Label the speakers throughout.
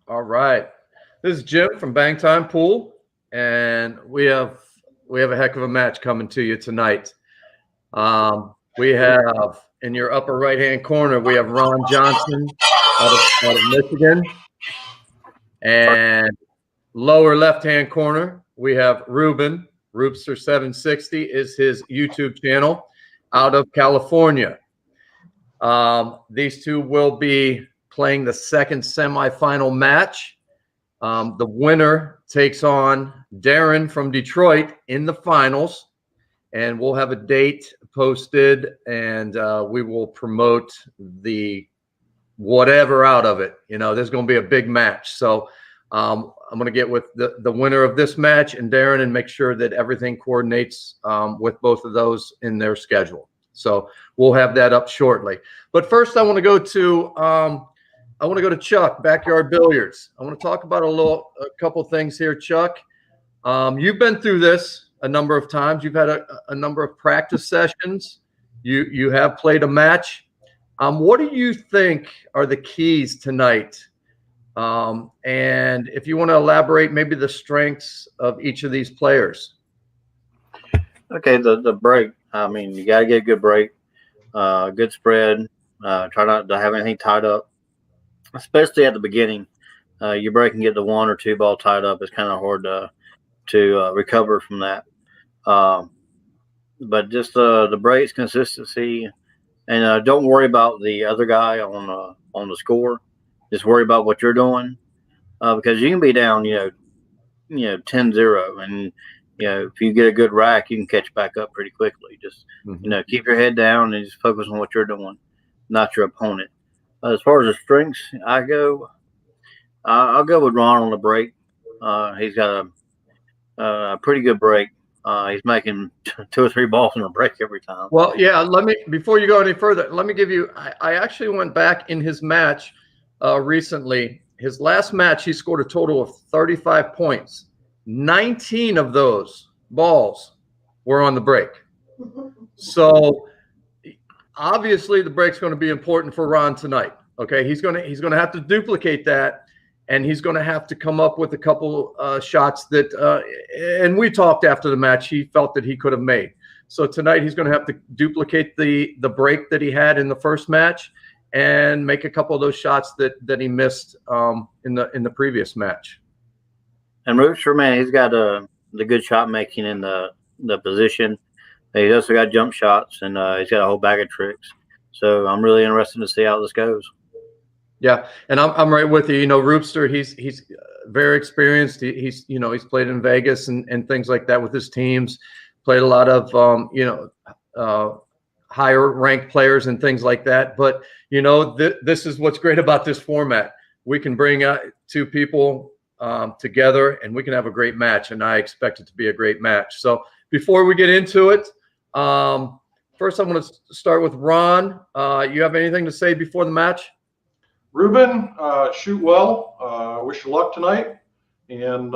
Speaker 1: All right. This is Jim from Bang Time Pool, and we have a heck of a match coming to you tonight. We have in your upper right-hand corner, we have Ron Johnson out of Michigan, and lower left-hand corner, we have Rubin. Roopster 760 is his YouTube channel out of California. These two will be playing the second semifinal match. The winner takes on Darren from Detroit in the finals, and we'll have a date posted, and we will promote the whatever out of it. You know, there's going to be a big match. So I'm going to get with the winner of this match and Darren and make sure that everything coordinates with both of those in their schedule. So we'll have that up shortly. But first, I want to go to Chuck, Backyard Billiards. I want to talk about a couple things here, Chuck. You've been through this a number of times. You've had a number of practice sessions. You have played a match. What do you think are the keys tonight? And if you want to elaborate, maybe the strengths of each of these players.
Speaker 2: Okay, the break. I mean, you got to get a good break, good spread. Try not to have anything tied up, especially at the beginning. Your break can get the one or two ball tied up. It's kind of hard to recover from that. But just the breaks, consistency, and don't worry about the other guy on the score. Just worry about what you're doing, because you can be down, 10-0, and if you get a good rack, you can catch back up pretty quickly. Just keep your head down and just focus on what you're doing, not your opponent. As far as the strengths, I'll go with Ron on the break. He's got a pretty good break. He's making 2 or 3 balls in a break every time.
Speaker 1: Well, yeah. Before you go any further, let me give you. I actually went back in his match recently. His last match, he scored a total of 35 points. 19 of those balls were on the break. So obviously the break's going to be important for Ron tonight. Okay, he's going to have to duplicate that, and he's going to have to come up with a couple shots that and we talked after the match, he felt that he could have made. So tonight he's going to have to duplicate the break that he had in the first match and make a couple of those shots that he missed in the previous match.
Speaker 2: And Rooster, man, he's got the good shot making in the position. He's also got jump shots, and he's got a whole bag of tricks. So I'm really interested to see how this goes.
Speaker 1: Yeah, and I'm right with you. Roopster, he's very experienced. He's played in Vegas and things like that with his teams. Played a lot of higher ranked players and things like that. But this is what's great about this format. We can bring 2 people together, and we can have a great match, and I expect it to be a great match. So before we get into it, first I'm going to start with Ron. You have anything to say before the match?
Speaker 3: Rubin, shoot well. Wish you luck tonight. And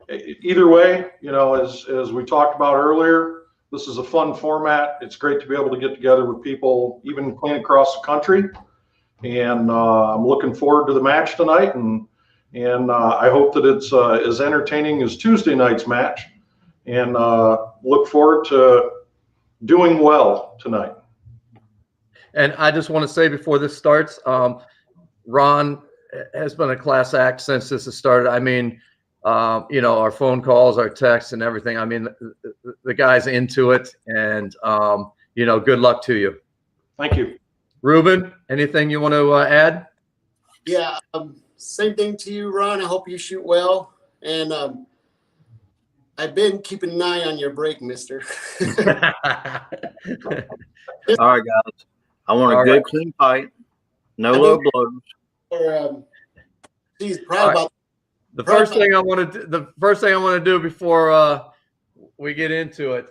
Speaker 3: either way, as we talked about earlier, this is a fun format. It's great to be able to get together with people, even clean across the country. And I'm looking forward to the match tonight, and I hope that it's as entertaining as Tuesday night's match, and look forward to doing well tonight.
Speaker 1: And I just want to say before this starts, Ron has been a class act since this has started. I mean, our phone calls, our texts, and everything. I mean, the guy's into it, and good luck to you.
Speaker 3: Thank you.
Speaker 1: Rubin, anything you want to add?
Speaker 4: Yeah, same thing to you, Ron. I hope you shoot well. And I've been keeping an eye on your break, mister.
Speaker 2: All right, guys. I want a good, clean fight. No low blows.
Speaker 4: He's proud about
Speaker 1: the first thing I want to do before we get into it.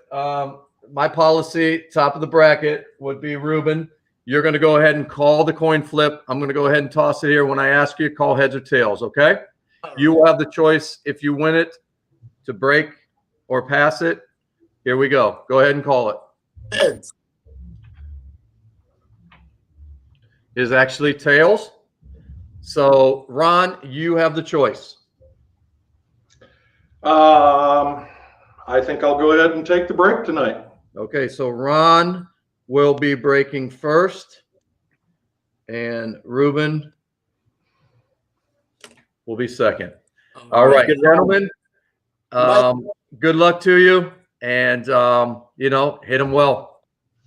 Speaker 1: My policy, top of the bracket, would be Rubin. You're going to go ahead and call the coin flip. I'm going to go ahead and toss it here. When I ask you, call heads or tails, okay? You will have the choice, if you win it, to break or pass it. Here we go. Go ahead and call it.
Speaker 4: Heads.
Speaker 1: Is actually tails. So, Ron, you have the choice.
Speaker 3: I think I'll go ahead and take the break tonight.
Speaker 1: Okay, so Ron will be breaking first, and Rubin will be second. All right, gentlemen, good luck to you, and, you know, hit them well.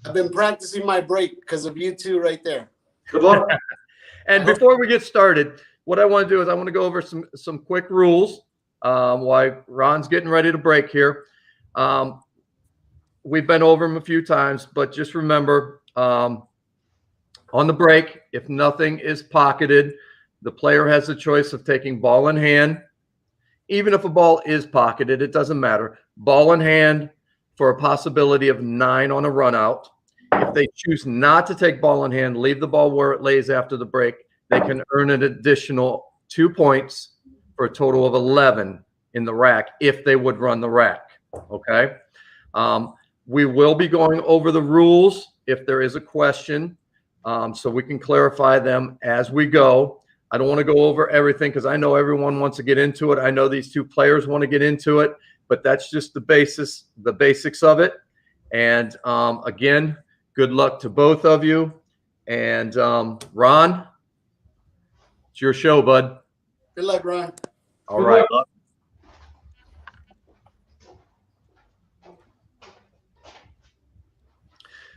Speaker 4: I've been practicing my break because of you two right there.
Speaker 3: Good luck.
Speaker 1: And before we get started, what I want to do is I want to go over some quick rules while Ron's getting ready to break here. We've been over them a few times, but just remember, on the break, if nothing is pocketed, the player has the choice of taking ball in hand. Even if a ball is pocketed, it doesn't matter. Ball in hand for a possibility of 9 on a run out. If they choose not to take ball in hand, leave the ball where it lays after the break, they can earn an additional 2 points for a total of 11 in the rack if they would run the rack. Okay. We will be going over the rules if there is a question, so we can clarify them as we go. I don't want to go over everything because I know everyone wants to get into it. I know these two players want to get into it, but that's just the basics of it. And again, good luck to both of you. And Ron, it's your show, bud.
Speaker 4: Good luck, Ron.
Speaker 1: All right.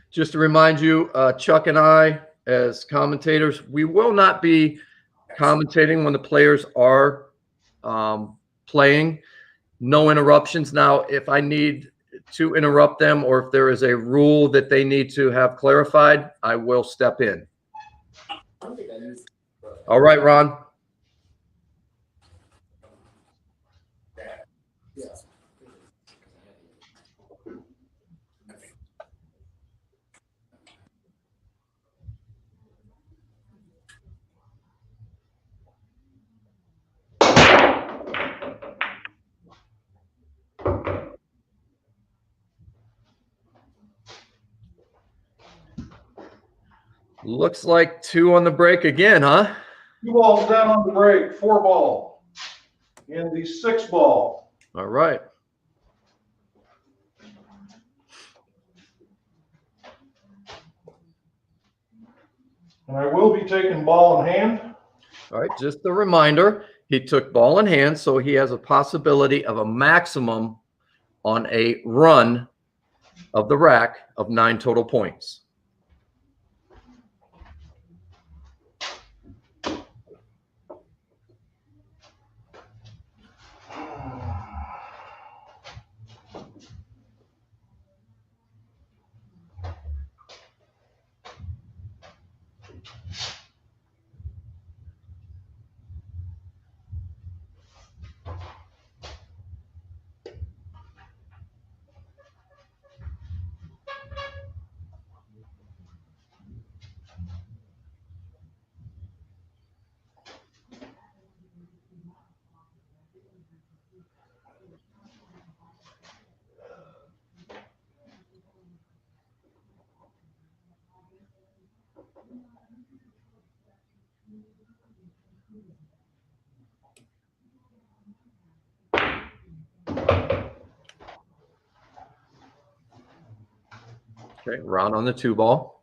Speaker 1: Just to remind you, Chuck and I, as commentators, we will not be commentating when the players are playing. No interruptions. Now, if I need to interrupt them or if there is a rule that they need to have clarified, I will step in. All right, Ron. Looks like 2 on the break again, huh?
Speaker 3: 2 balls down on the break, 4 ball, and the 6 ball.
Speaker 1: All right.
Speaker 3: And I will be taking ball in hand.
Speaker 1: All right, just a reminder, he took ball in hand, so he has a possibility of a maximum on a run of the rack of 9 total points. Okay, Ron on the 2 ball.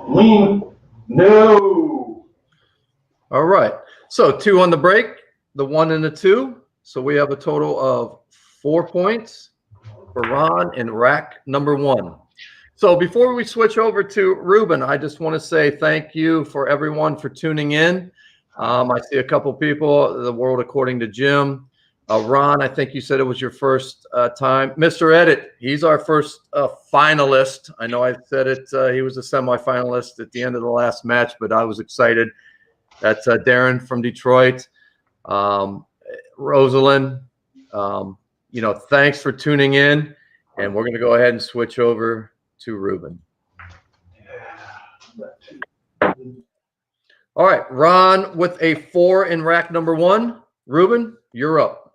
Speaker 3: Lean. No.
Speaker 1: All right. So 2 on the break, the 1 and the 2. So we have a total of 4 points for Ron in rack number 1. So before we switch over to Rubin, I just want to say thank you for everyone for tuning in. I see a couple people, The World According to Jim, Ron, I think you said it was your first time. Mr. Edit, he's our first finalist. I know I said it. He was a semifinalist at the end of the last match, but I was excited. That's Darren from Detroit. Rosalind, thanks for tuning in. And we're going to go ahead and switch over to Rubin. All right, Ron with a 4 in rack number 1. Rubin, you're up.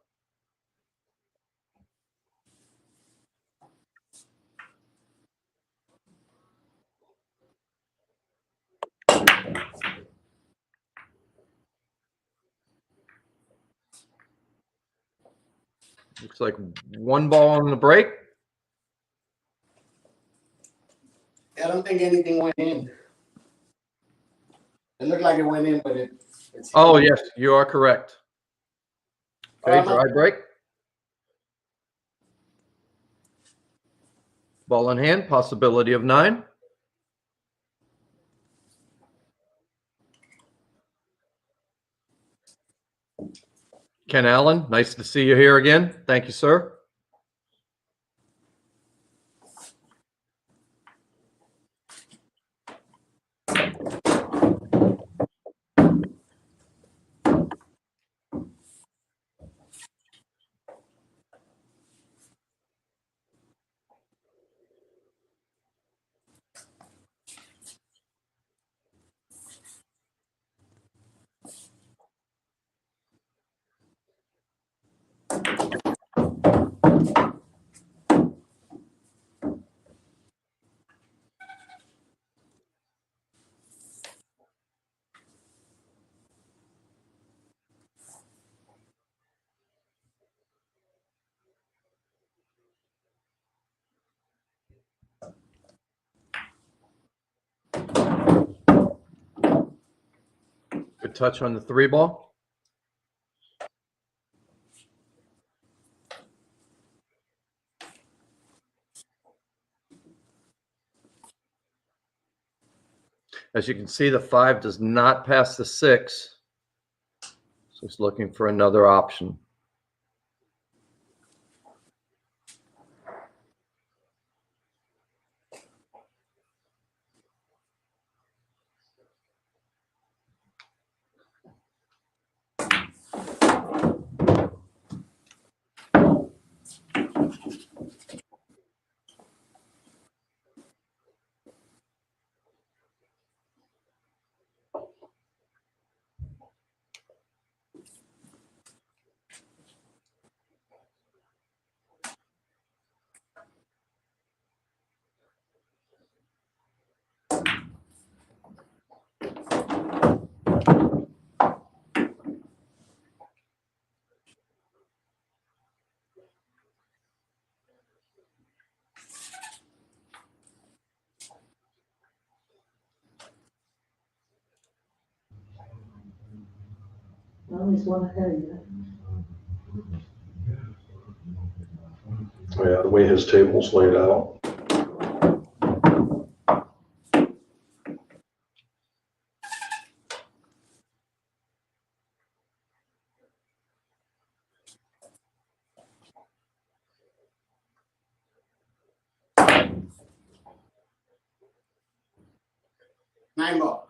Speaker 1: Looks like 1 ball on the break.
Speaker 4: I don't think anything went in. It looked like it went in, but it's.
Speaker 1: Oh, yes, you are correct. Okay, dry break. Ball in hand, possibility of 9. Ken Allen, nice to see you here again. Thank you, sir. Good touch on the 3 ball. As you can see, the 5 does not pass the 6. So it's looking for another option.
Speaker 5: Always one ahead of you.
Speaker 3: Oh, yeah, the way his table's laid out.
Speaker 4: Nine ball.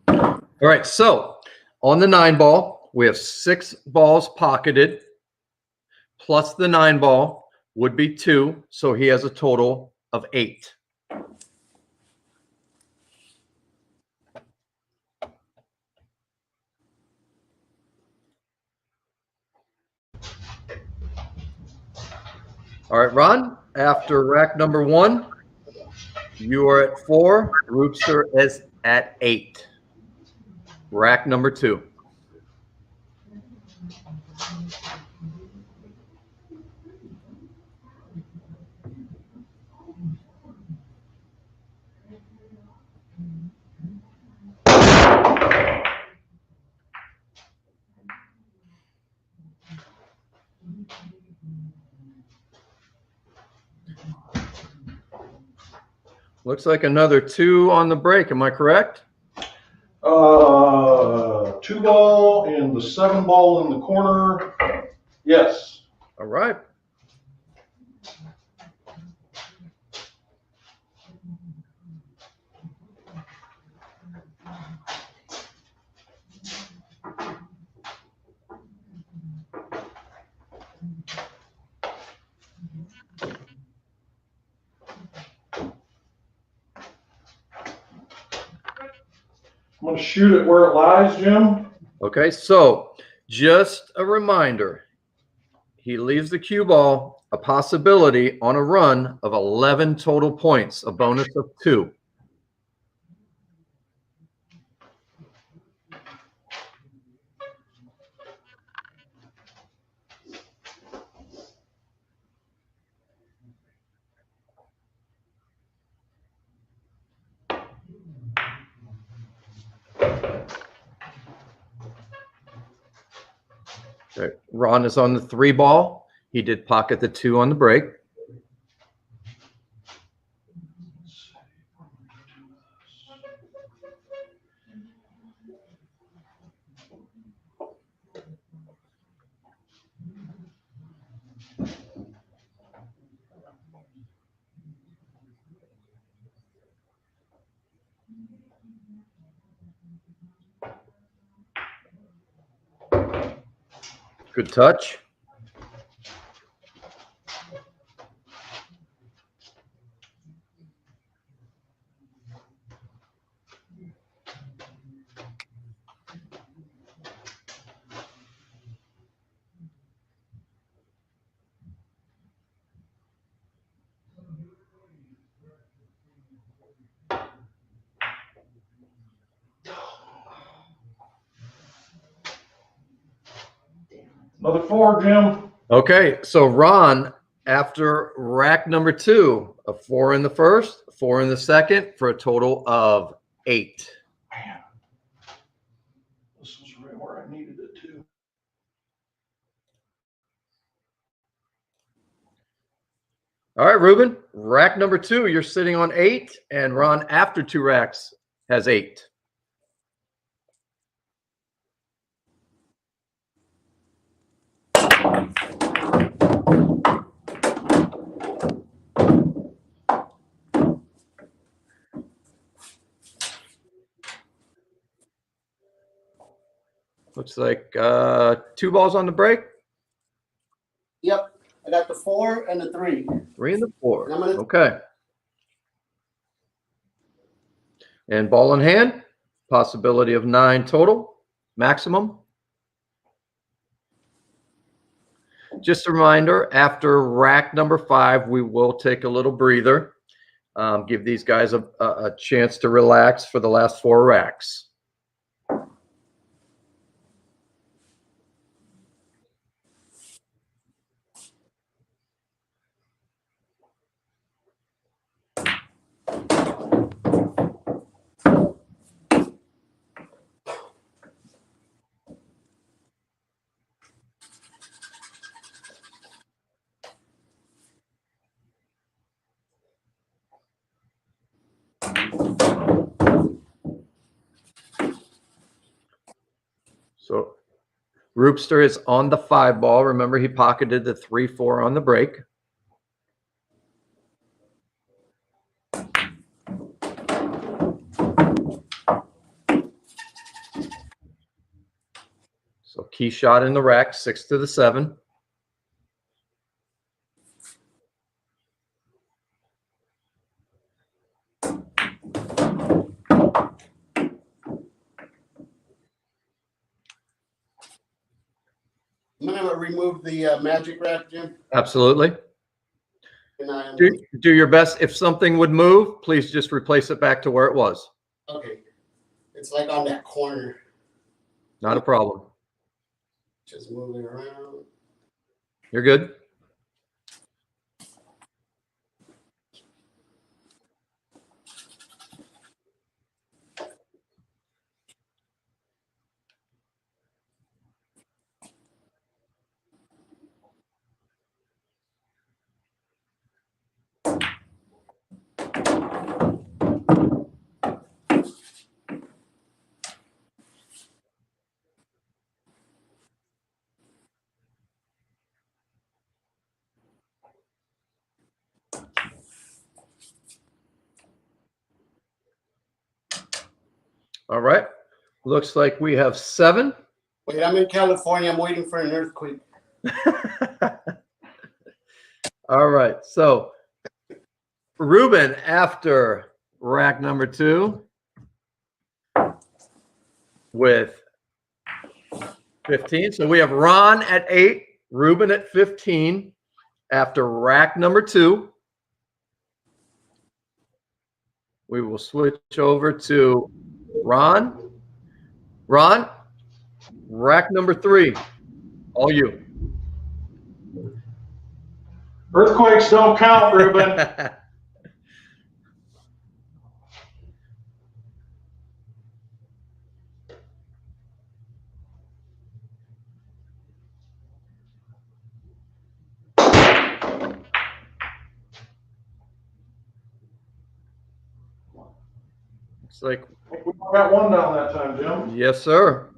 Speaker 1: All right, so on the 9 ball, we have 6 balls pocketed, plus the 9 ball would be 2, so he has a total of 8. All right, Ron, after rack number 1, you are at 4. Roopster is at 8. Rack number 2. Looks like another 2 on the break. Am I correct?
Speaker 3: 2 ball and the 7 ball in the corner. Yes.
Speaker 1: All right.
Speaker 3: I'm going to shoot it where it lies, Jim.
Speaker 1: Okay, so just a reminder, he leaves the cue ball a possibility on a run of 11 total points, a bonus of 2. Okay. Ron is on the 3 ball. He did pocket the 2 on the break. Good touch.
Speaker 3: Another 4, Jim.
Speaker 1: Okay, so Ron, after rack number 2, a 4 in the first, a 4 in the second, for a total of 8.
Speaker 3: Man, this was right where I needed it too.
Speaker 1: All right, Ruben, rack number 2, you're sitting on 8, and Ron, after 2 racks, has 8. Looks like 2 balls on the break.
Speaker 4: Yep. I got the 4 and the 3.
Speaker 1: 3 and the 4.
Speaker 4: And I'm gonna-
Speaker 1: Okay. And ball in hand, possibility of 9 total, maximum. Just a reminder, after rack number 5, we will take a little breather. Give these guys a chance to relax for the last 4 racks. So Roopster is on the 5 ball. Remember, he pocketed the 3-4 on the break. So key shot in the rack, 6 to the 7.
Speaker 4: I'm gonna remove the magic rack, Jim.
Speaker 1: Absolutely.
Speaker 4: And
Speaker 1: Do your best. If something would move, please just replace it back to where it was.
Speaker 4: okay. It's like on that corner.
Speaker 1: Not a problem.
Speaker 4: Just moving around.
Speaker 1: You're good. All right. Looks like we have 7.
Speaker 4: Wait, I'm in California. I'm waiting for an earthquake.
Speaker 1: All right. So Rubin after rack number 2 with 15. So we have Ron at 8, Rubin at 15 after rack number 2. We will switch over to Ron. Ron, rack number 3. All you.
Speaker 3: Earthquakes don't count, Rubin.
Speaker 1: It's like,
Speaker 3: We got one down that time, Jim.
Speaker 1: yes, sir.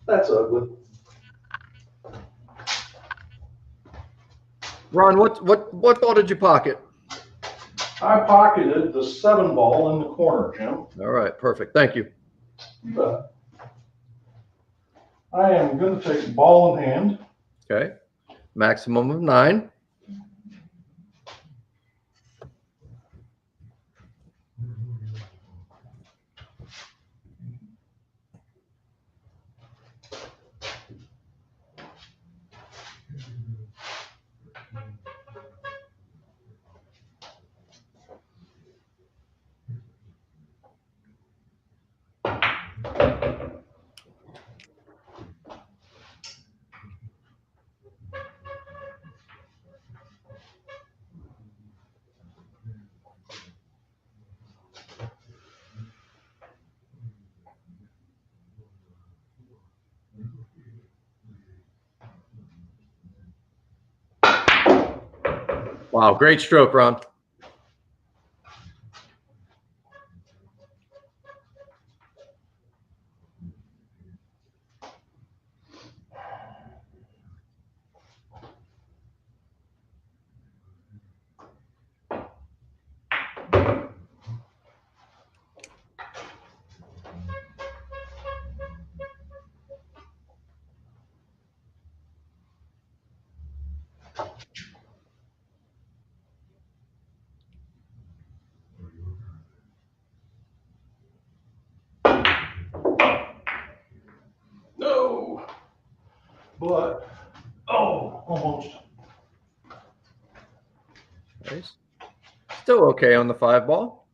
Speaker 3: That's ugly.
Speaker 1: Ron, what ball did you pocket?
Speaker 3: I pocketed the 7 ball in the corner, Jim.
Speaker 1: All right, perfect. Thank you.
Speaker 3: You bet. I am going to take ball in hand.
Speaker 1: Okay. Maximum of 9. Wow, great stroke, Ron.
Speaker 3: No. But, oh, almost.
Speaker 1: Nice. Still okay on the 5 ball.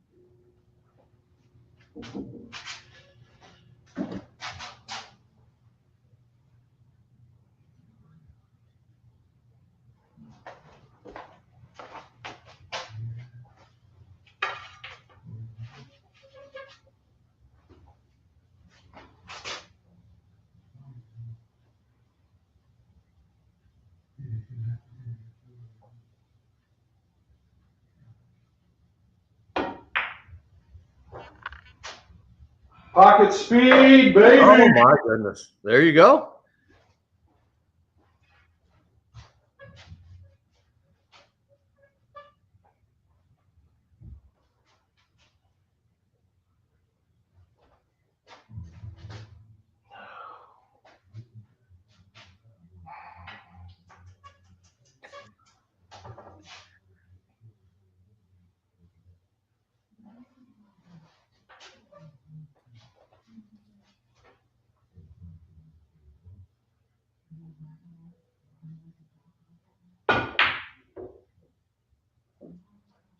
Speaker 3: Pocket speed, baby.
Speaker 1: Oh my goodness. There you go.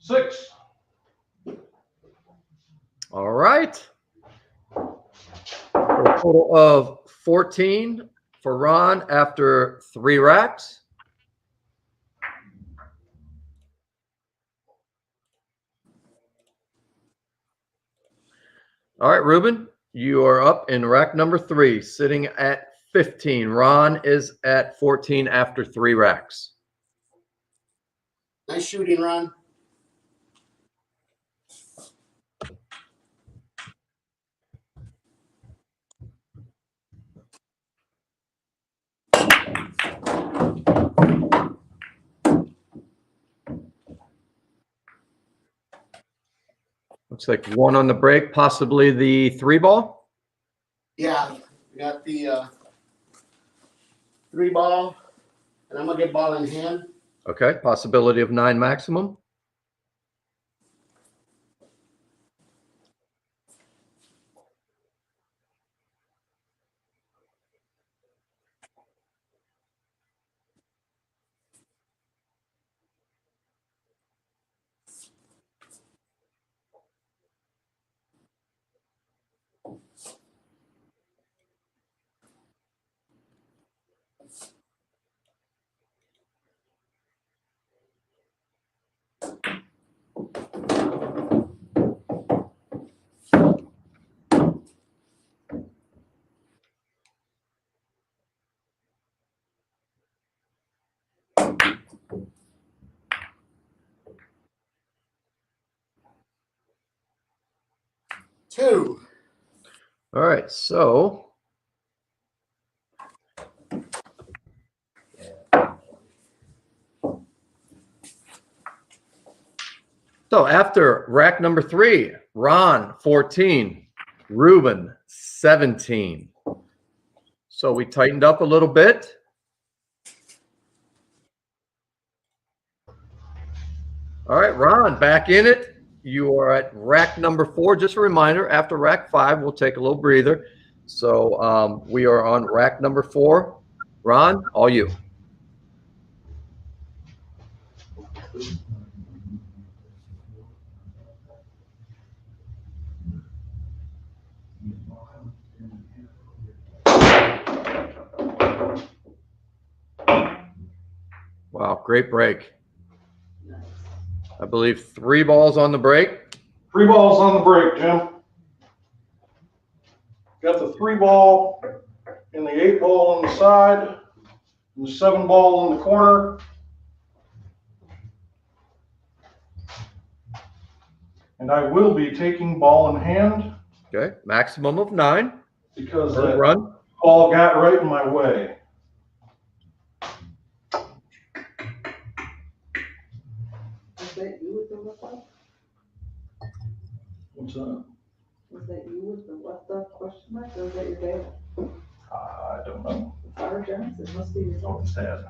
Speaker 3: Six.
Speaker 1: All right. For a total of 14 for Ron after 3 racks. All right, Rubin, you are up in rack number 3, sitting at 15. Ron is at 14 after 3 racks.
Speaker 4: Nice shooting, Ron.
Speaker 1: Looks like one on the break, possibly the 3-ball.
Speaker 4: Yeah, we got the 3-ball, and I'm gonna get ball in hand.
Speaker 1: Okay, possibility of 9 maximum.
Speaker 4: Two.
Speaker 1: All right, so after rack number 3, Ron 14, Rubin 17. So we tightened up a little bit. All right, Ron, back in it. You are at rack number 4. Just a reminder, after rack 5, we'll take a little breather. So we are on rack number 4. Ron, all you. Wow, great break. I believe 3 balls on the break.
Speaker 3: 3 balls on the break, Jim. Got the 3-ball and the 8-ball on the side, and the 7-ball in the corner. And I will be taking ball in hand.
Speaker 1: Okay, maximum of 9.
Speaker 3: Because
Speaker 1: First
Speaker 3: that
Speaker 1: run.
Speaker 3: ball got right in my way.
Speaker 5: Was that you with the what?
Speaker 3: What's that?
Speaker 5: Was that you with the what the question mark, or was that your dad?
Speaker 3: I don't know.
Speaker 5: Our Jones, it must be his
Speaker 3: Oh,
Speaker 5: own.
Speaker 3: it's Dad.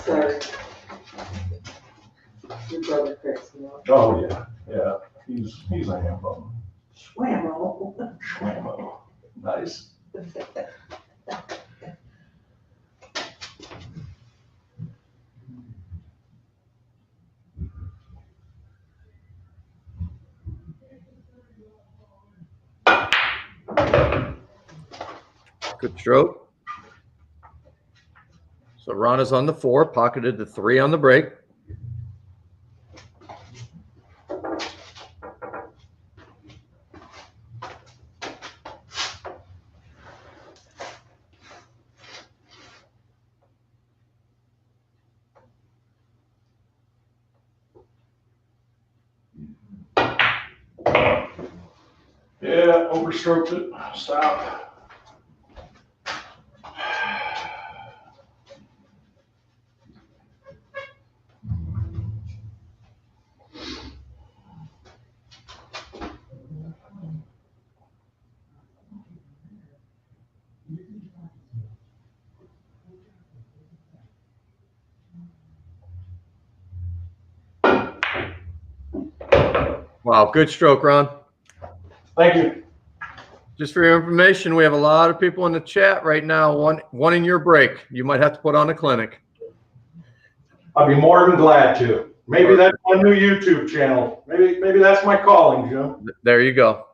Speaker 5: Sorry. Your brother cracks me up.
Speaker 3: Oh yeah, yeah. He's a ham bum.
Speaker 5: Whammo.
Speaker 3: Schwammo. Nice.
Speaker 1: Good stroke. So Ron is on the 4, pocketed the 3 on the break.
Speaker 3: Yeah, overstroked it. Stop.
Speaker 1: Wow, good stroke, Ron.
Speaker 3: Thank you.
Speaker 1: Just for your information, we have a lot of people in the chat right now. One in your break. You might have to put on a clinic.
Speaker 3: I'd be more than glad to. Maybe that's my new YouTube channel. Maybe that's my calling, Jim.
Speaker 1: There you go.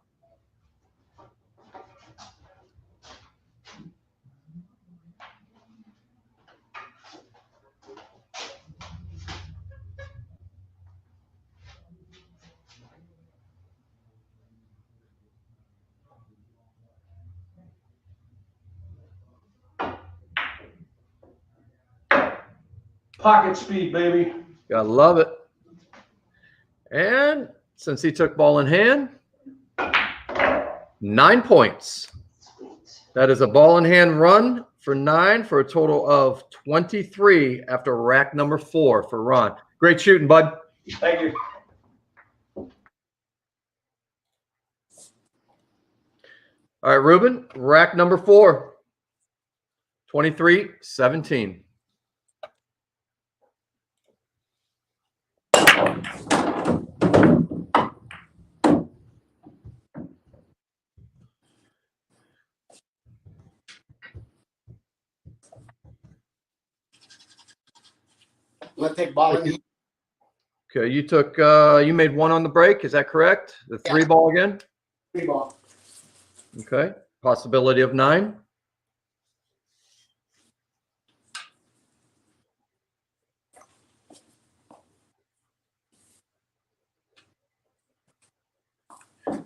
Speaker 3: Pocket speed, baby.
Speaker 1: Gotta love it. And since he took ball in hand, 9 points. That is a ball in hand run for 9 for a total of 23 after rack number 4 for Ron. Great shooting, bud.
Speaker 3: Thank you.
Speaker 1: All right, Reuben, rack number 4, 23-17.
Speaker 4: I'm gonna take ball in hand.
Speaker 1: Okay, you took you made 1 on the break, is that correct? The 3 ball again?
Speaker 4: 3 ball.
Speaker 1: Okay. Possibility of 9.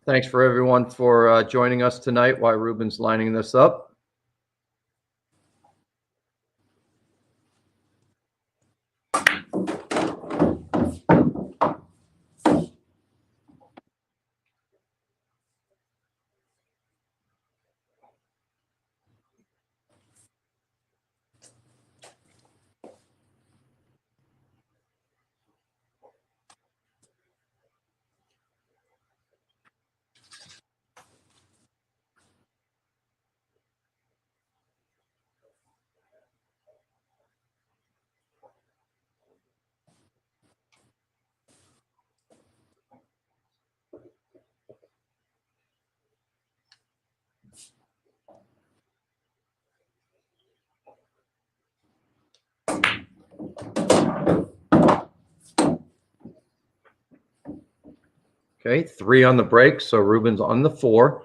Speaker 1: Thanks for everyone for joining us tonight while Ruben's lining this up. Okay, 3 on the break, so Ruben's on the 4.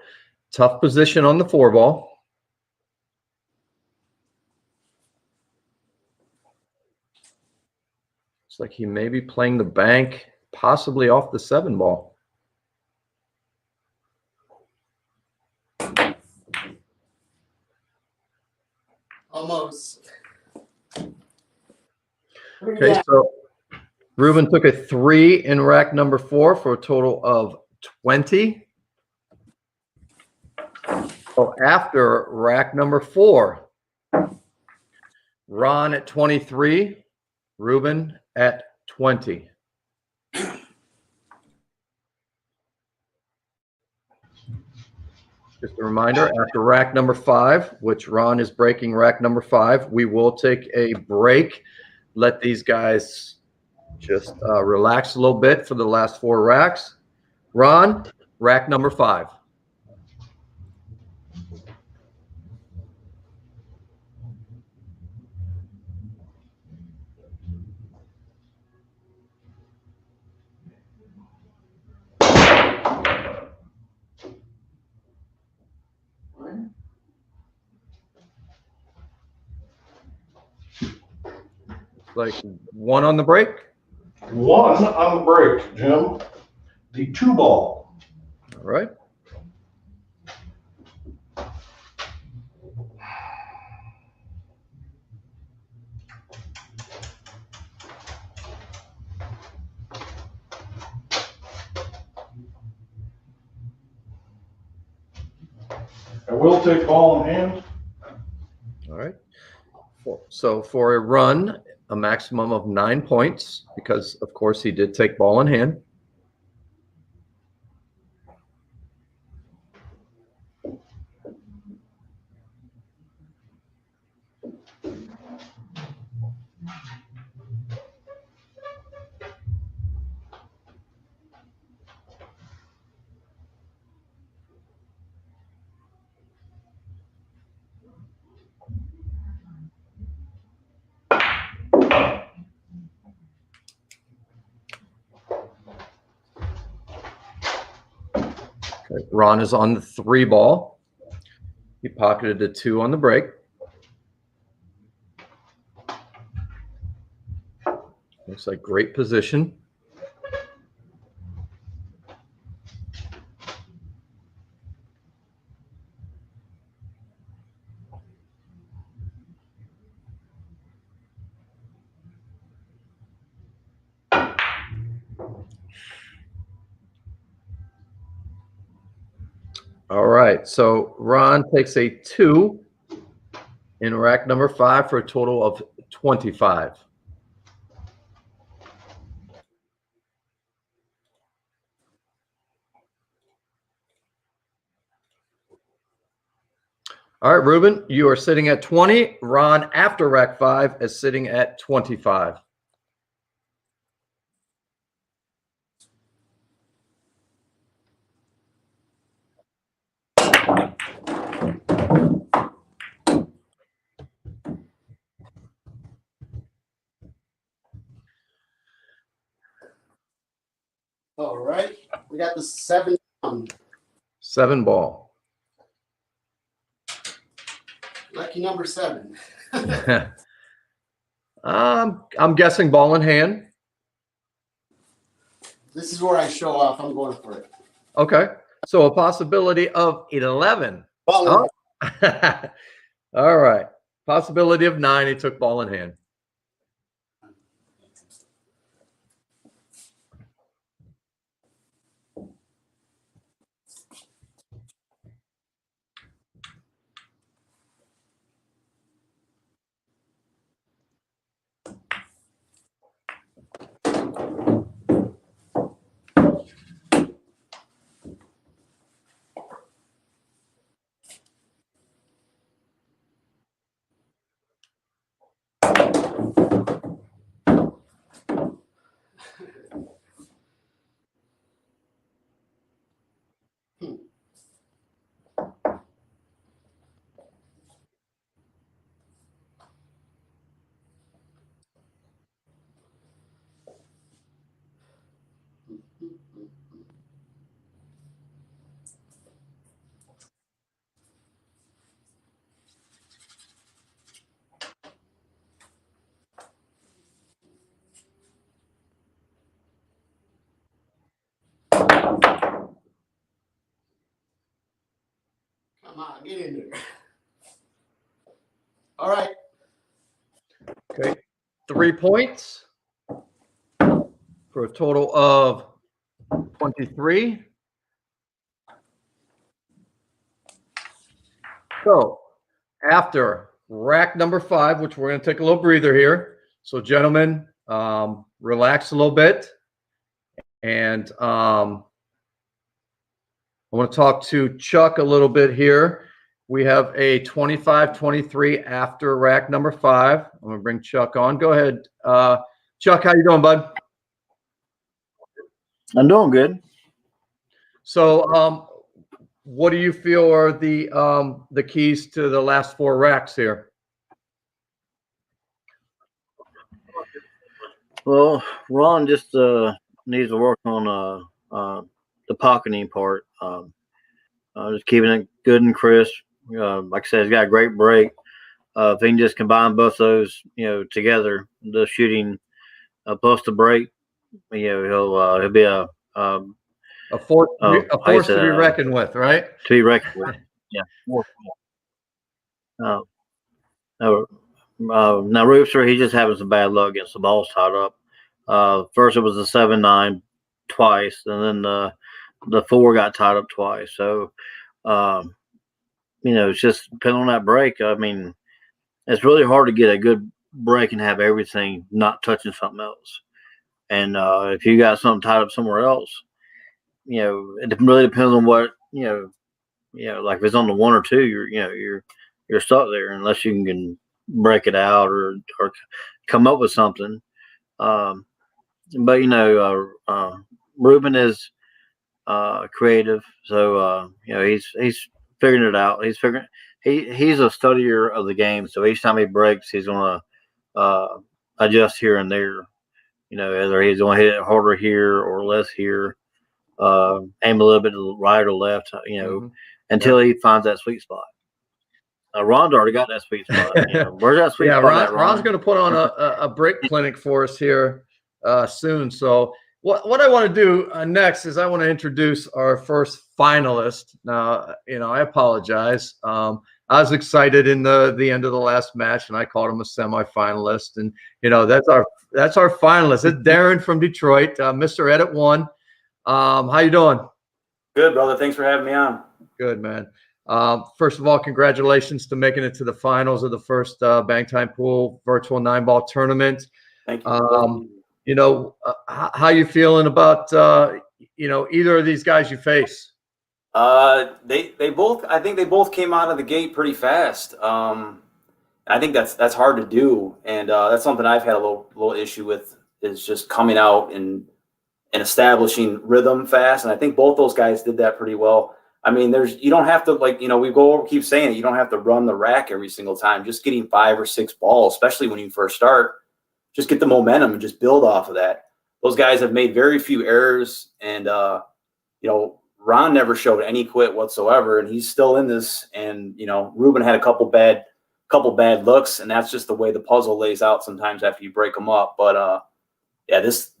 Speaker 1: Tough position on the 4 ball. Looks like he may be playing the bank, possibly off the 7 ball.
Speaker 4: Almost.
Speaker 1: Okay, so Ruben took a 3 in rack number 4 for a total of 20. So after rack number 4, Ron at 23, Ruben at 20. Just a reminder, after rack number 5, which Ron is breaking rack number 5, we will take a break. Let these guys just relax a little bit for the last 4 racks. Ron, rack number 5. Like 1 on the break.
Speaker 3: 1 on the break, Jim. The 2 ball.
Speaker 1: All right.
Speaker 3: I will take ball in hand.
Speaker 1: All right. So for a run, a maximum of 9 points, because of course he did take ball in hand. Okay. Ron is on the 3 ball. He pocketed a 2 on the break. Looks like great position. All right. So Ron takes a 2 in rack number 5 for a total of 25. All right, Reuben, you are sitting at 20. Ron, after rack 5, is sitting at 25.
Speaker 4: All right. We got the 7.
Speaker 1: 7 ball.
Speaker 4: Lucky number 7.
Speaker 1: I'm guessing ball in hand.
Speaker 4: This is where I show off. I'm going for it.
Speaker 1: Okay. So a possibility of 11.
Speaker 4: Ball
Speaker 1: Oh. All right. Possibility of 9. He took ball in hand.
Speaker 4: Come on, get in there. All right.
Speaker 1: Okay. 3 points for a total of 23. So after rack number 5, which we're going to take a little breather here. So gentlemen, relax a little bit. And I want to talk to Chuck a little bit here. We have a 25-23 after rack number 5. I'm going to bring Chuck on. Go ahead. Chuck, how you doing, bud?
Speaker 2: I'm doing good.
Speaker 1: So what do you feel are the keys to the last 4 racks here?
Speaker 2: Well, Ron just needs to work on the pocketing part. Just keeping it good and crisp. Like I said, he's got a great break. If he can just combine both those, together, the shooting plus the break, he'll be a
Speaker 1: force to be reckoned with, right?
Speaker 2: To be reckoned with. Yeah. Now Rooster, he just having some bad luck against the balls tied up. First it was the 7-9 twice, and then the 4 got tied up twice. So, it's just depending on that break. I mean, it's really hard to get a good break and have everything not touching something else. And if you got something tied up somewhere else, it really depends on what like if it's on the 1 or 2, you're stuck there unless you can break it out or come up with something. But Rubin is creative, so he's figuring it out. He's a studier of the game, so each time he breaks, he's gonna adjust here and there. Either he's gonna hit it harder here or less here, aim a little bit to the right or left, until he finds that sweet spot. Ron's already got that sweet spot. Where's that sweet spot?
Speaker 1: Ron's going to put on a break clinic for us here soon. So what I want to do next is I want to introduce our first finalist. Now, I apologize. I was excited in the end of the last match, and I called him a semifinalist. And that's our finalist. It's Darren from Detroit, Mr. Edit 1. How you doing?
Speaker 6: Good, brother. Thanks for having me on.
Speaker 1: Good, man. First of all, congratulations to making it to the finals of the first Bang Time Pool Virtual 9-Ball Tournament.
Speaker 6: Thank you.
Speaker 1: You know, how you feeling about, you know, either of these guys you face?
Speaker 6: They both, I think they both came out of the gate pretty fast. I think that's hard to do, and that's something I've had a little issue with, is just coming out and establishing rhythm fast. And I think both those guys did that pretty well. I mean, you don't have to, like, you know, keep saying it, you don't have to run the rack every single time. Just getting 5 or 6 balls, especially when you first start, just get the momentum and just build off of that. Those guys have made very few errors, and you know, Ron never showed any quit whatsoever, and he's still in this. And you know, Rubin had a couple bad looks, and that's just the way the puzzle lays out sometimes after you break them up. But yeah, this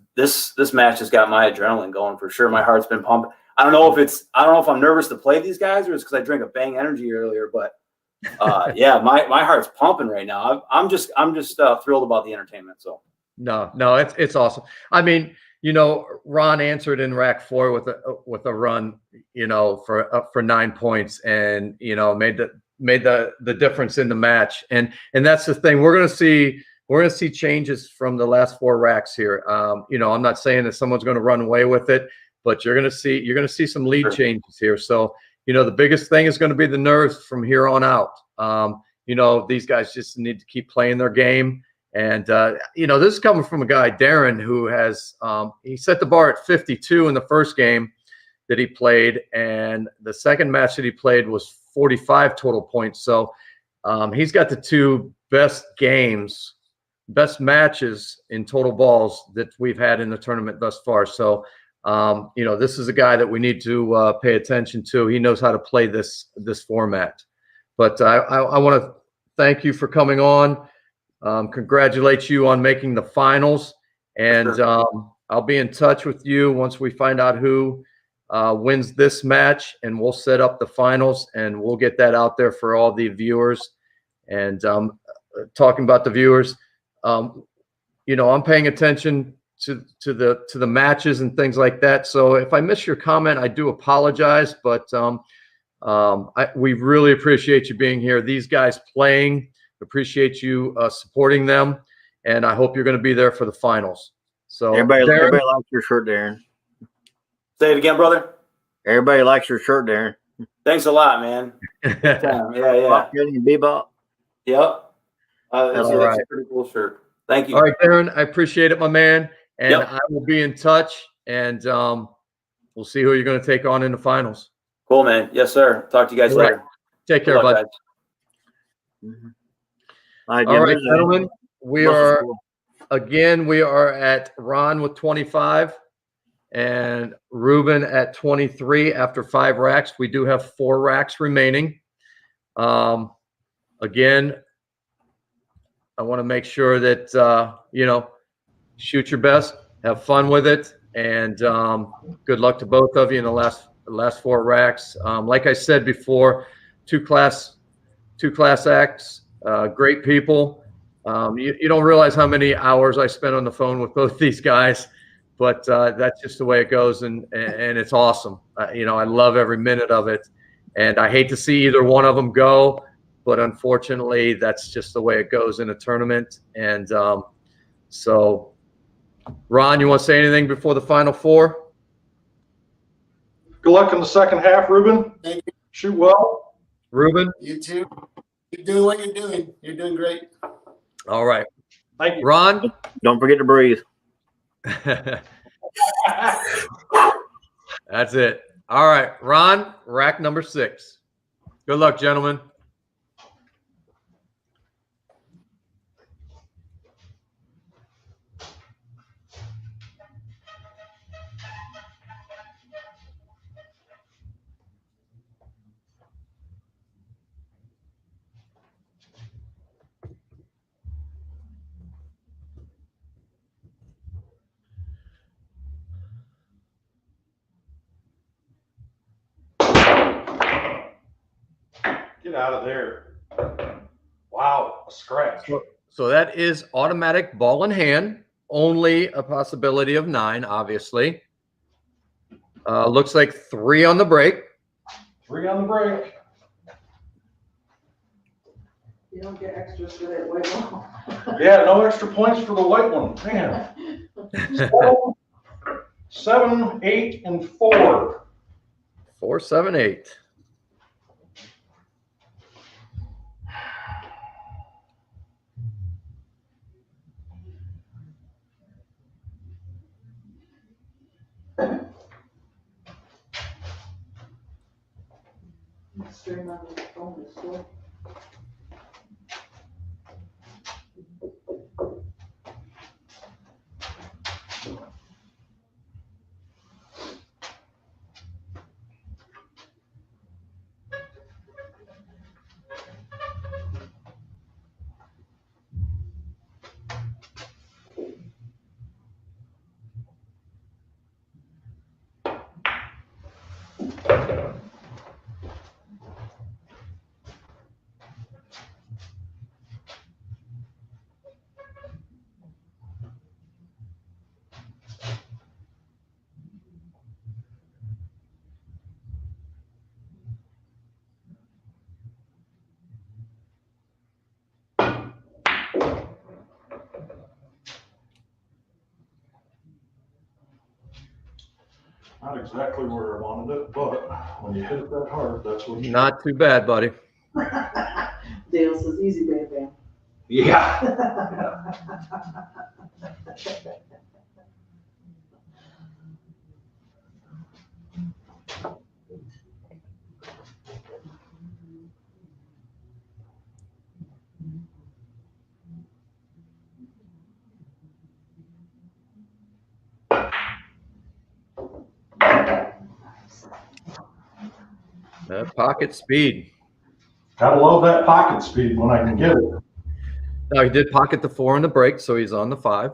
Speaker 6: match has got my adrenaline going for sure. My heart's been pumping. I don't know if I'm nervous to play these guys, or it's because I drank a Bang Energy earlier, but yeah, my heart's pumping right now. I'm just thrilled about the entertainment. So
Speaker 1: No, it's awesome. I mean, you know, Ron answered in rack 4 with a run, you know, for 9 points, and you know, made the difference in the match. And that's the thing. We're gonna see changes from the last 4 racks here. You know, I'm not saying that someone's gonna run away with it, but you're gonna see some lead changes here. So, you know, the biggest thing is going to be the nerves from here on out. You know, these guys just need to keep playing their game. And, you know, this is coming from a guy, Darren, who has he set the bar at 52 in the first game that he played. And the second match that he played was 45 total points. So he's got the 2 best matches in total balls that we've had in the tournament thus far. So, you know, this is a guy that we need to pay attention to. He knows how to play this format. But I want to thank you for coming on. Congratulate you on making the finals. And I'll be in touch with you once we find out who wins this match, and we'll set up the finals, and we'll get that out there for all the viewers. And talking about the viewers, you know, I'm paying attention to the matches and things like that. So if I miss your comment, I do apologize, but we really appreciate you being here. These guys playing, appreciate you supporting them, and I hope you're going to be there for the finals. So
Speaker 2: everybody likes your shirt, Darren.
Speaker 6: Say it again, brother.
Speaker 2: Everybody likes your shirt, Darren.
Speaker 6: Thanks a lot, man. Yeah.
Speaker 2: Bebop.
Speaker 6: Yep. That's
Speaker 1: right.
Speaker 6: a pretty cool shirt. Thank you.
Speaker 1: All right, Darren, I appreciate it, my man. And
Speaker 6: Yep.
Speaker 1: I will be in touch, and we'll see who you're going to take on in the finals.
Speaker 6: Cool, man. Yes, sir. Talk to you guys
Speaker 1: All right.
Speaker 6: later.
Speaker 1: Take care, bud.
Speaker 2: All
Speaker 1: right, gentlemen, we are at Ron with 25 and Rubin at 23 after 5 racks. We do have 4 racks remaining. Again, I want to make sure that, you know, shoot your best, have fun with it, and good luck to both of you in the last 4 racks. Like I said before, two class acts, great people. You don't realize how many hours I spent on the phone with both these guys, but that's just the way it goes, and it's awesome. You know, I love every minute of it, and I hate to see either one of them go, but unfortunately, that's just the way it goes in a tournament. And so, Ron, you want to say anything before the Final 4?
Speaker 3: Good luck in the second half, Rubin.
Speaker 4: Thank you.
Speaker 3: Shoot well.
Speaker 1: Rubin?
Speaker 4: You too. Keep doing what you're doing. You're doing great.
Speaker 1: All right.
Speaker 3: Thank you.
Speaker 1: Ron?
Speaker 2: Don't forget to breathe.
Speaker 1: That's it. All right. Ron, rack number 6. Good luck, gentlemen.
Speaker 3: Get out of there. Wow, a scratch.
Speaker 1: So that is automatic ball in hand. Only a possibility of 9, obviously. Looks like 3 on the break.
Speaker 3: 3 on the break.
Speaker 5: You don't get extras for that white one.
Speaker 3: Yeah, no extra points for the white one. Man. 7, 8, and 4.
Speaker 1: 4, 7, 8.
Speaker 5: Stream on the phone is cool.
Speaker 3: Not exactly where I wanted it, but when you hit it that hard, that's what you
Speaker 1: Not too bad, buddy.
Speaker 5: Dale says easy, Bam Bam.
Speaker 3: Yeah.
Speaker 1: Pocket speed.
Speaker 3: Gotta love that pocket speed when I can get it.
Speaker 1: Now, he did pocket the 4 on the break, so he's on the 5.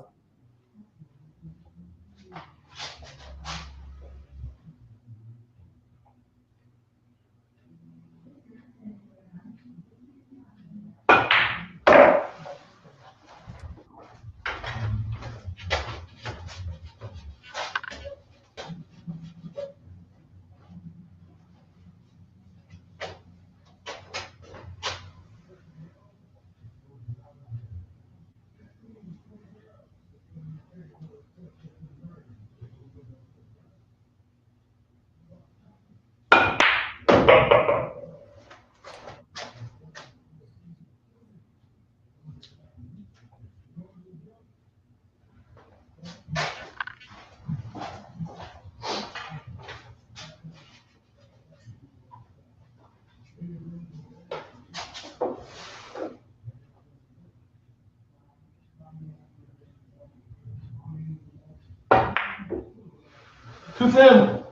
Speaker 3: Too thin.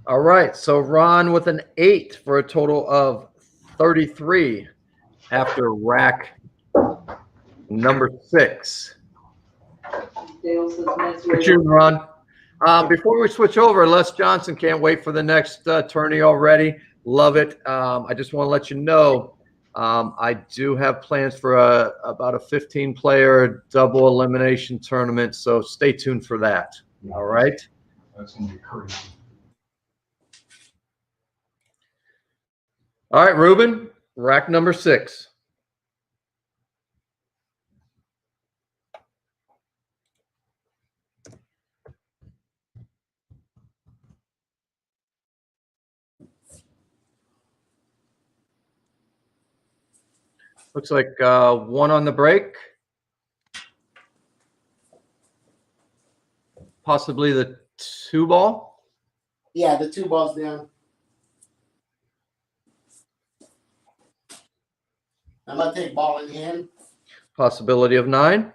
Speaker 1: All right, so Ron with an 8 for a total of 33 after rack number 6.
Speaker 5: Dale says nice
Speaker 1: Good shooting, Ron. Before we switch over, Les Johnson can't wait for the next tourney already. Love it. I just want to let you know I do have plans for about a 15-player double elimination tournament, so stay tuned for that. All right?
Speaker 3: That's gonna be crazy.
Speaker 1: All right, Rubin, rack number 6. Looks like 1 on the break. Possibly the 2 ball.
Speaker 4: Yeah, the 2 balls down. I'm gonna take ball in hand.
Speaker 1: Possibility of 9.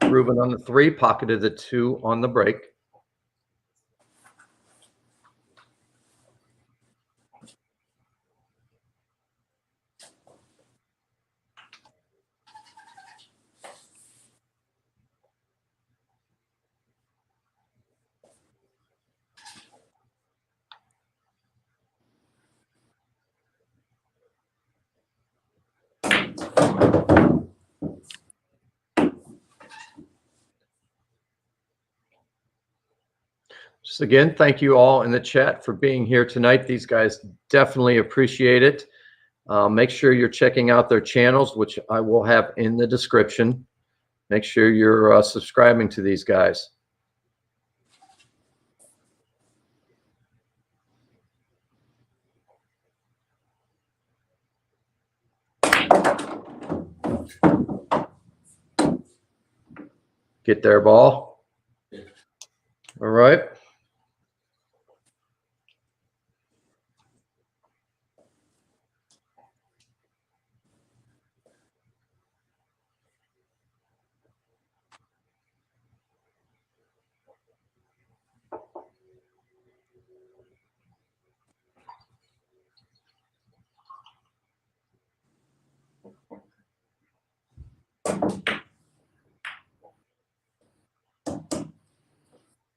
Speaker 1: Rubin on the 3, pocketed the 2 on the break. Just again, thank you all in the chat for being here tonight. These guys definitely appreciate it. Make sure you're checking out their channels, which I will have in the description. Make sure you're subscribing to these guys. Get their ball. All right.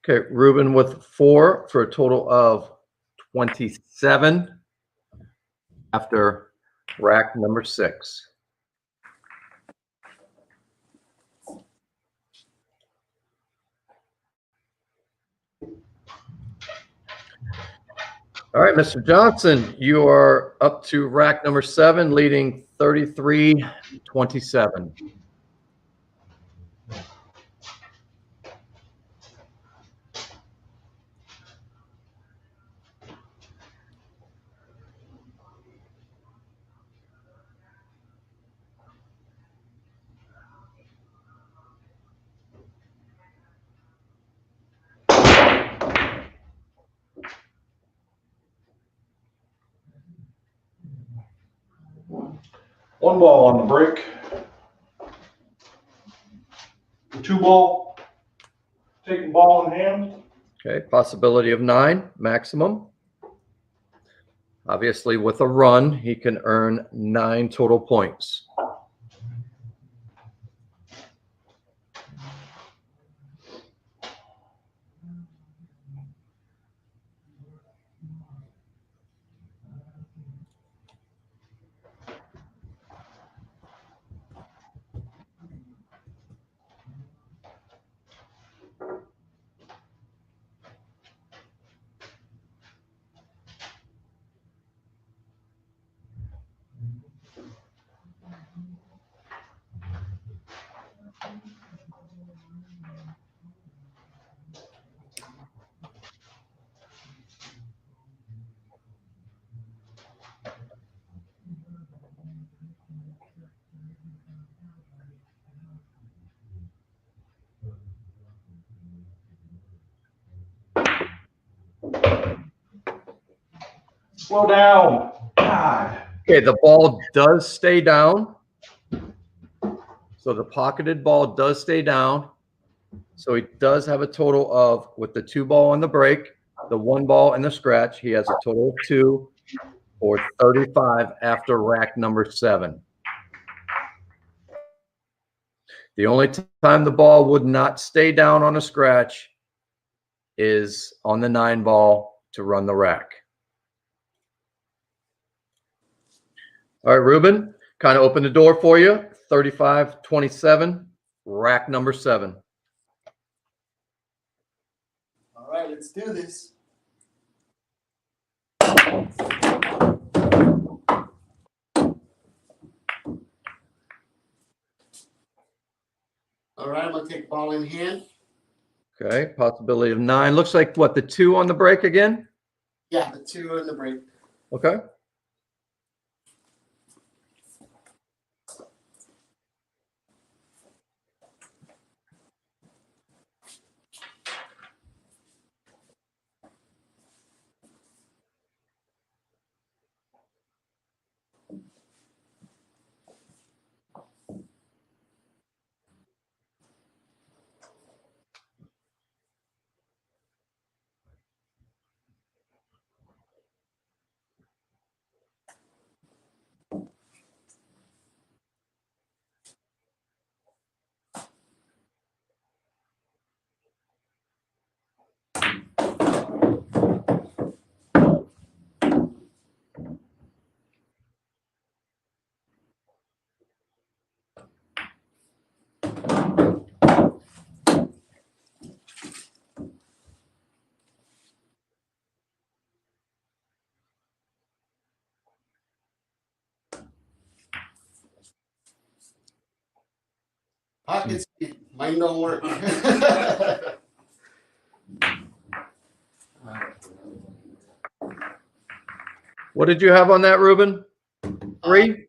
Speaker 1: Okay, Rubin with 4 for a total of 27 after rack number 6. All right, Mr. Johnson, you are up to rack number 7, leading 33-27.
Speaker 3: One ball on the break. The 2 ball, taking ball in hand.
Speaker 1: Okay, possibility of 9 maximum. Obviously, with a run, he can earn 9 total points.
Speaker 3: Slow down. God.
Speaker 1: Okay, the ball does stay down. So the pocketed ball does stay down. So he does have a total of, with the 2 ball on the break, the 1 ball and the scratch, he has a total of 2 or 35 after rack number 7. The only time the ball would not stay down on a scratch is on the 9 ball to run the rack. All right, Rubin, kind of open the door for you. 35-27, rack number 7.
Speaker 4: All right, let's do this. All right, I'm going to take ball in hand.
Speaker 1: Okay, possibility of 9. Looks like what, the 2 on the break again?
Speaker 4: Yeah, the 2 in the break.
Speaker 1: Okay.
Speaker 4: Pocket speed. Mine don't work.
Speaker 1: What did you have on that, Reuben? 3?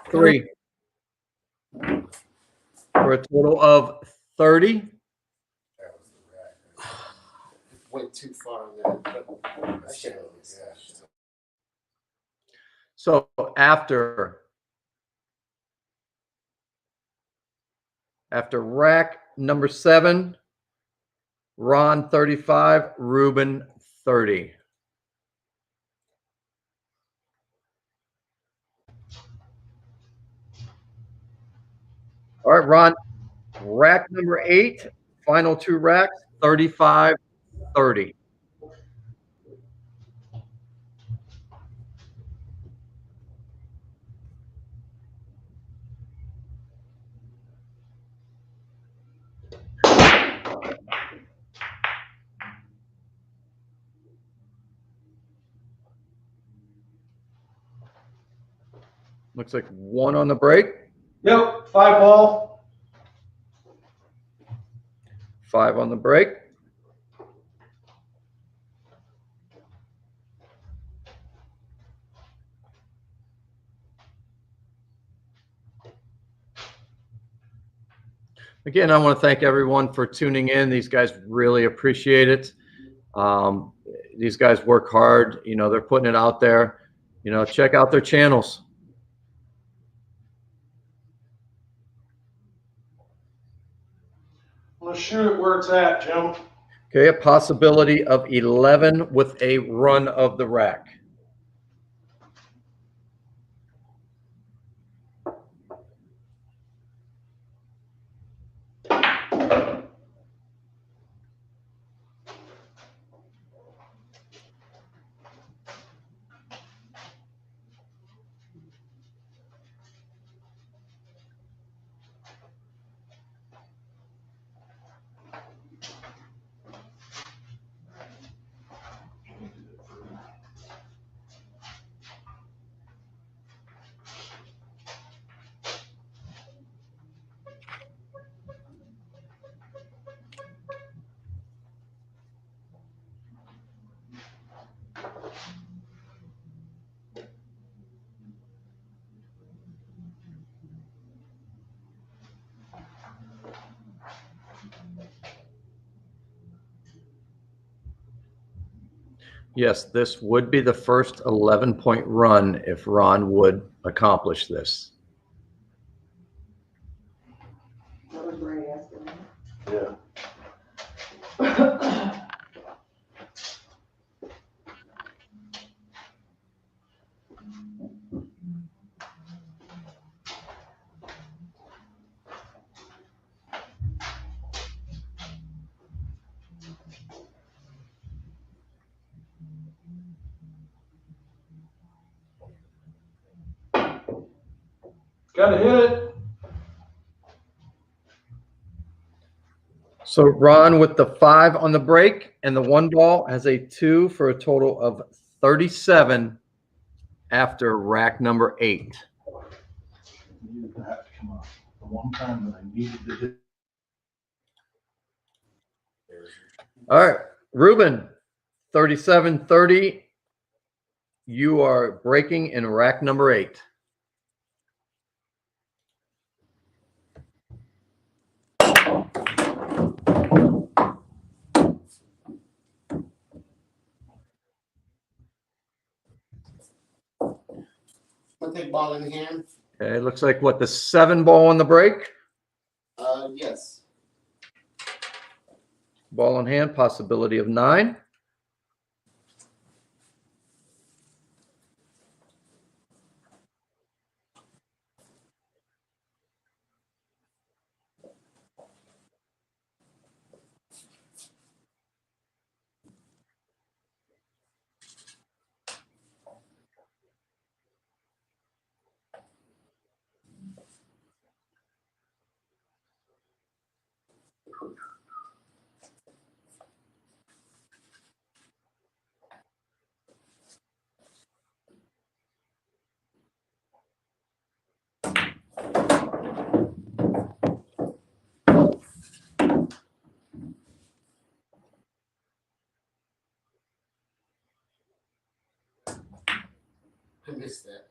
Speaker 1: 3. For a total of 30.
Speaker 4: Went too far on that.
Speaker 1: So after rack number 7, Ron 35, Reuben 30. All right, Ron, rack number 8, final 2 racks, 35, 30. Looks like 1 on the break.
Speaker 3: Yep, 5 ball.
Speaker 1: 5 on the break. Again, I want to thank everyone for tuning in. These guys really appreciate it. These guys work hard. You know, they're putting it out there. You know, check out their channels.
Speaker 3: I'm gonna shoot it where it's at, Jim.
Speaker 1: Okay, a possibility of 11 with a run of the rack. Yes, this would be the first 11-point run if Ron would accomplish this.
Speaker 5: That was Ray asking.
Speaker 3: Yeah. Gotta hit it.
Speaker 1: So Ron with the 5 on the break and the 1 ball has a 2 for a total of 37 after rack number 8.
Speaker 3: Needed that to come up. The one time that I needed to hit.
Speaker 1: All right, Reuben, 37-30. You are breaking in rack number 8.
Speaker 4: I'll take ball in hand.
Speaker 1: Okay, looks like what, the 7 ball on the break?
Speaker 4: Yes.
Speaker 1: Ball in hand, possibility of 9.
Speaker 4: I missed that.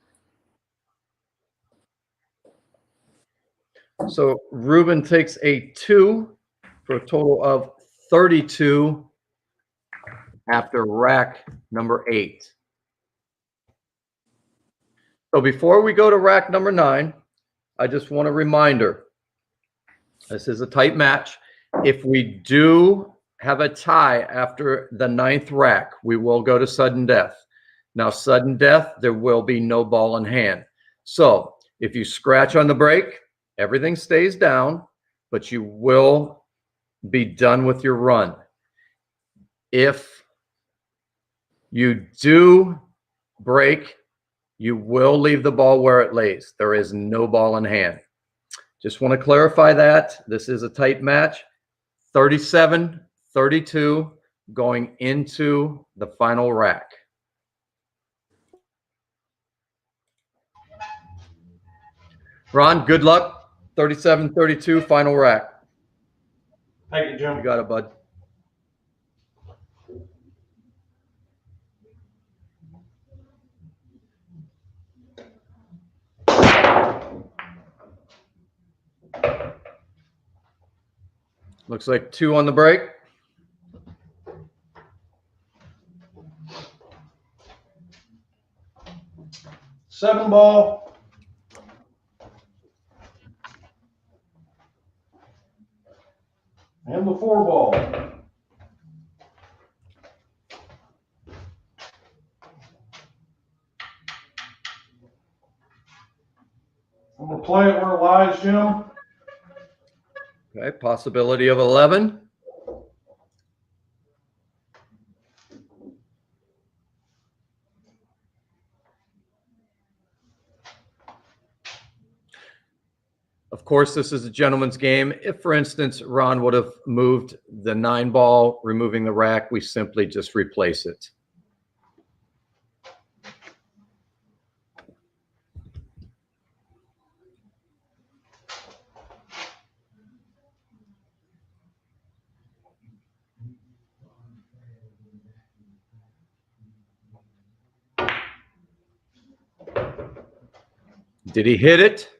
Speaker 1: So Rubin takes a 2 for a total of 32 after rack number 8. So before we go to rack number 9, I just want a reminder. This is a tight match. If we do have a tie after the 9th rack, we will go to sudden death. Now, sudden death, there will be no ball in hand. So if you scratch on the break, everything stays down, but you will be done with your run. If you do break, you will leave the ball where it lays. There is no ball in hand. Just want to clarify that. This is a tight match. 37-32 going into the final rack. Ron, good luck. 37-32 final rack.
Speaker 3: Thank you, Jim.
Speaker 1: You got it, bud. Looks like 2 on the break.
Speaker 3: Seven ball. And the 4 ball. I'm going to play it where it lies, Jim.
Speaker 1: Okay, possibility of 11. Of course, this is a gentleman's game. If, for instance, Ron would have moved the 9 ball, removing the rack, we simply just replace it. Did he hit it?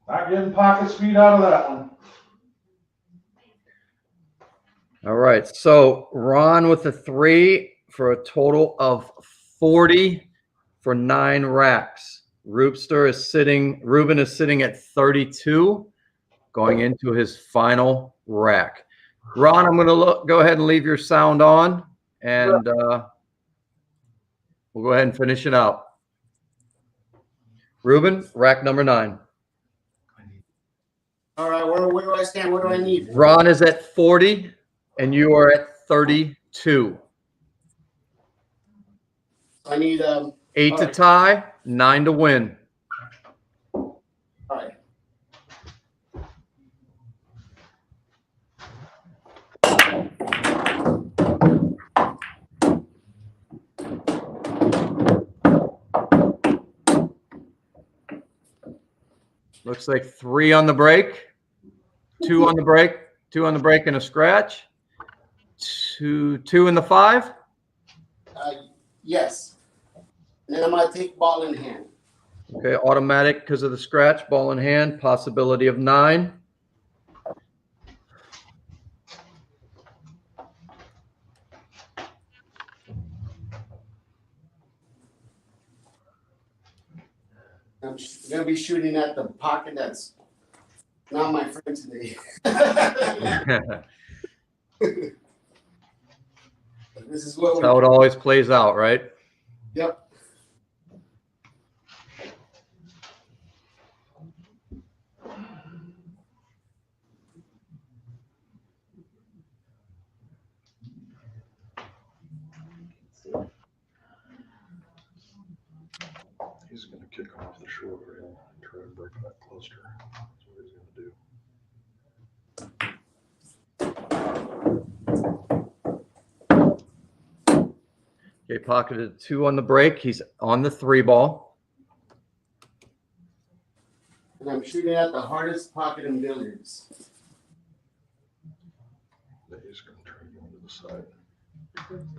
Speaker 3: Not getting pocket speed out of that one.
Speaker 1: All right, so Ron with a 3 for a total of 40 for 9 racks. Rubin is sitting at 32 going into his final rack. Ron, I'm going to go ahead and leave your sound on, and we'll go ahead and finish it out. Rubin, rack number 9.
Speaker 4: All right, where do I stand? What do I need?
Speaker 1: Ron is at 40, and you are at 32.
Speaker 4: I need
Speaker 1: 8 to tie, 9 to win.
Speaker 4: All right.
Speaker 1: Looks like 3 on the break, 2 on the break, 2 on the break and a scratch. 2 in the 5.
Speaker 4: Yes. And then I'm going to take ball in hand.
Speaker 1: Okay, automatic because of the scratch, ball in hand, possibility of 9.
Speaker 4: I'm gonna be shooting at the pocket that's not my friend today. This is what
Speaker 1: That's how it always plays out, right?
Speaker 4: Yep.
Speaker 3: He's going to kick off the short rail and try to break that cluster. That's what he's going to do.
Speaker 1: Okay, pocketed 2 on the break. He's on the 3 ball.
Speaker 4: And I'm shooting at the hardest pocket in billiards.
Speaker 3: He's going to try to go to the side.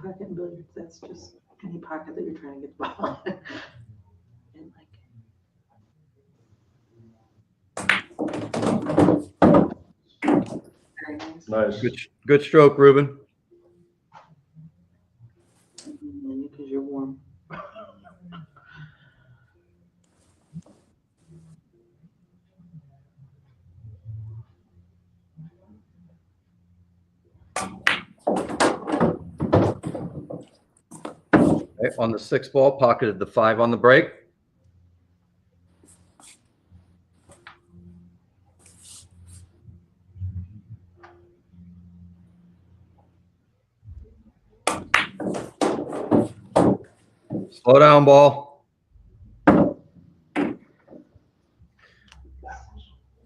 Speaker 5: Pocket and billiards, that's just any pocket that you're trying to get the ball in. And very nice.
Speaker 3: Nice.
Speaker 1: Good stroke, Rubin.
Speaker 5: Because you're warm.
Speaker 1: Okay, on the 6 ball, pocketed the 5 on the break. Slow down, ball.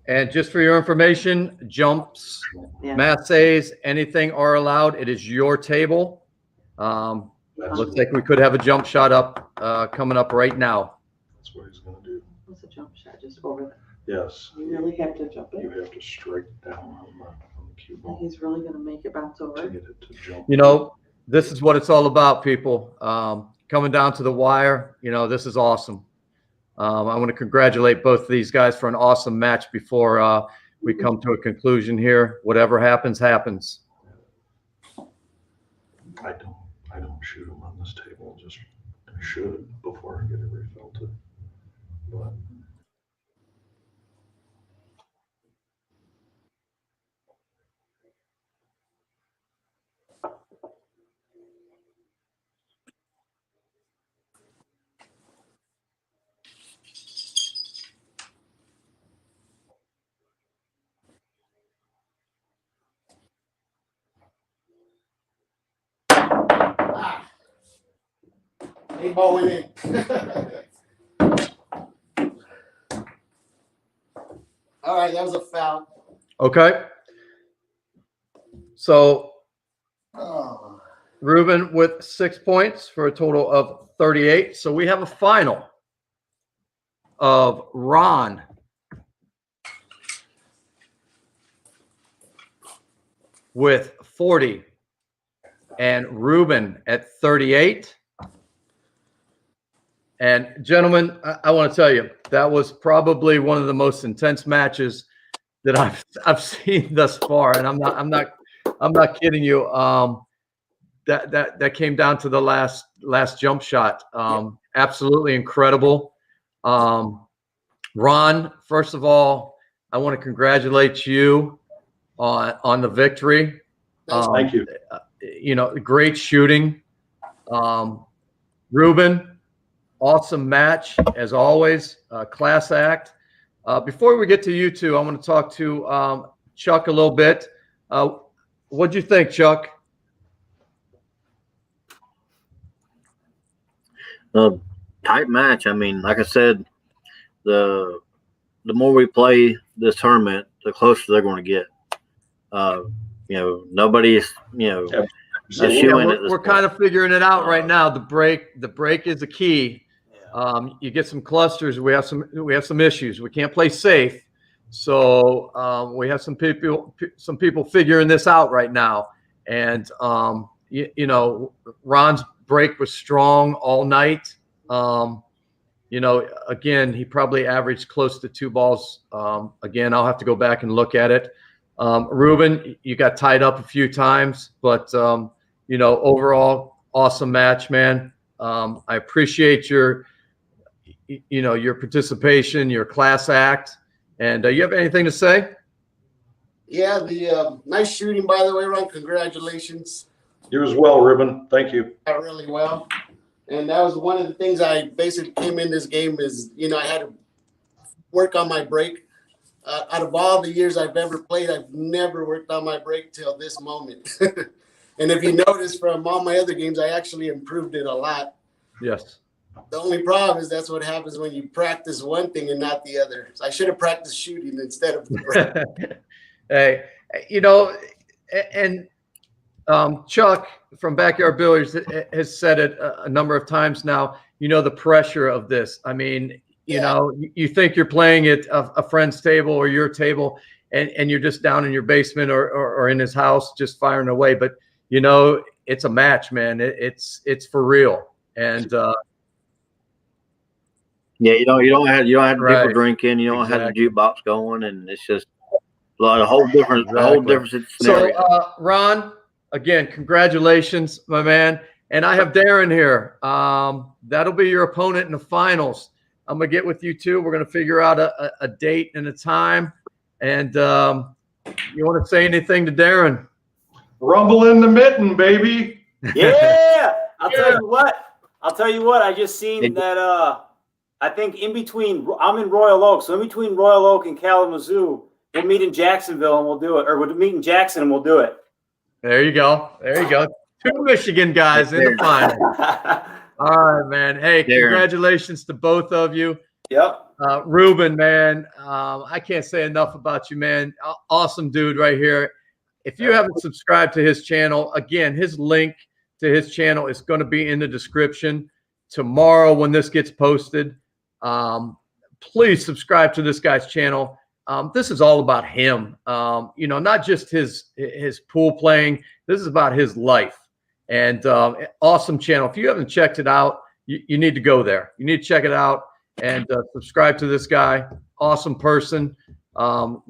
Speaker 1: And just for your information, jumps,
Speaker 5: Yeah.
Speaker 1: masses, anything are allowed. It is your table. Looks like we could have a jump shot up coming up right now.
Speaker 3: That's what he's going to do.
Speaker 5: What's a jump shot? Just over the.
Speaker 3: Yes.
Speaker 5: You really have to jump
Speaker 3: You
Speaker 5: it.
Speaker 3: have to strike down on the cue
Speaker 5: And
Speaker 3: ball
Speaker 5: he's really going to make it bounce
Speaker 3: to
Speaker 5: over.
Speaker 3: get it to jump.
Speaker 1: You know, this is what it's all about, people. Coming down to the wire, you know, this is awesome. I want to congratulate both of these guys for an awesome match before we come to a conclusion here. Whatever happens, happens.
Speaker 3: I don't shoot him on this table. Just I should before I get it refelted. But
Speaker 4: Hey, ball went in. All right, that was a foul.
Speaker 1: Okay. So
Speaker 4: Oh.
Speaker 1: Rubin with 6 points for a total of 38. So we have a final of Ron with 40 and Rubin at 38. And gentlemen, I want to tell you, that was probably one of the most intense matches that I've seen thus far. And I'm not kidding you. That came down to the last jump shot. Absolutely incredible. Ron, first of all, I want to congratulate you on the victory.
Speaker 3: thank you.
Speaker 1: You know, great shooting. Rubin, awesome match as always. Class act. Before we get to you two, I want to talk to Chuck a little bit. What'd you think, Chuck?
Speaker 2: Tight match. I mean, like I said, the more we play this tournament, the closer they're going to get. You know, nobody's, you know,
Speaker 1: We're kind of figuring it out right now. The break is the key. You get some clusters. We have some issues. We can't play safe, so we have some people figuring this out right now. And you know, Ron's break was strong all night. You know, again, he probably averaged close to 2 balls. Again, I'll have to go back and look at it. Rubin, you got tied up a few times, but you know, overall, awesome match, man. I appreciate your you know, your participation, your class act. And you have anything to say?
Speaker 4: Yeah, the nice shooting, by the way, Ron. Congratulations.
Speaker 3: You as well, Rubin. Thank you.
Speaker 4: Really well. And that was one of the things I basically came in this game is, you know, I had to work on my break. Out of all the years I've ever played, I've never worked on my break till this moment. And if you notice from all my other games, I actually improved it a lot.
Speaker 1: Yes.
Speaker 4: The only problem is that's what happens when you practice one thing and not the other. So I should have practiced shooting instead of the break.
Speaker 1: Hey, you know, and Chuck from Backyard Billiards has said it a number of times now, you know, the pressure of this. I mean, you know, you think you're playing at a friend's table or your table and you're just down in your basement or in his house just firing away. But, you know, it's a match, man. It's for real. And
Speaker 2: yeah, you don't have
Speaker 1: Right.
Speaker 2: people drinking, you don't have the
Speaker 1: Exactly.
Speaker 2: jukebox going, and it's just a whole different scenario.
Speaker 1: So, Ron, again, congratulations, my man. And I have Darren here. That'll be your opponent in the finals. I'm going to get with you too. We're going to figure out a date and a time. And you want to say anything to Darren?
Speaker 3: Rumble in the mitten, baby.
Speaker 6: Yeah, I'll tell you what. I just seen that. I think in between, I'm in Royal Oak, so in between Royal Oak and Kalamazoo, we'll meet in Jacksonville and we'll do it, or we'll meet in Jackson and we'll do it.
Speaker 1: There you go. There you go. 2 Michigan guys in the final. All right, man. Hey, congratulations to both of you.
Speaker 6: Yep.
Speaker 1: Rubin, man, I can't say enough about you, man. Awesome dude right here. If you haven't subscribed to his channel, again, his link to his channel is going to be in the description tomorrow when this gets posted. Please subscribe to this guy's channel. This is all about him. You know, not just his pool playing. This is about his life. And awesome channel. If you haven't checked it out, you need to go there. You need to check it out and subscribe to this guy. Awesome person,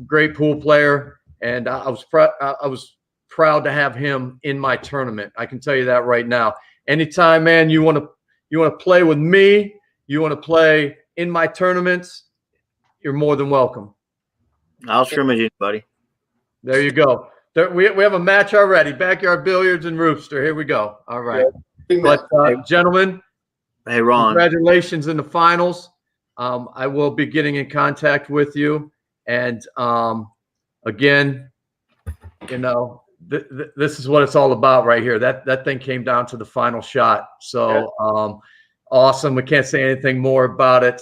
Speaker 1: great pool player, and I was proud to have him in my tournament. I can tell you that right now. Anytime, man, you want to play with me, you want to play in my tournaments, you're more than welcome.
Speaker 2: I'll scrimmage you, buddy.
Speaker 1: There you go. We have a match already. Backyard Billiards and Rooster. Here we go. All right. But gentlemen,
Speaker 2: hey Ron,
Speaker 1: congratulations in the finals. I will be getting in contact with you. And again, you know, this is what it's all about right here. That thing came down to the final shot. So awesome. We can't say anything more about it.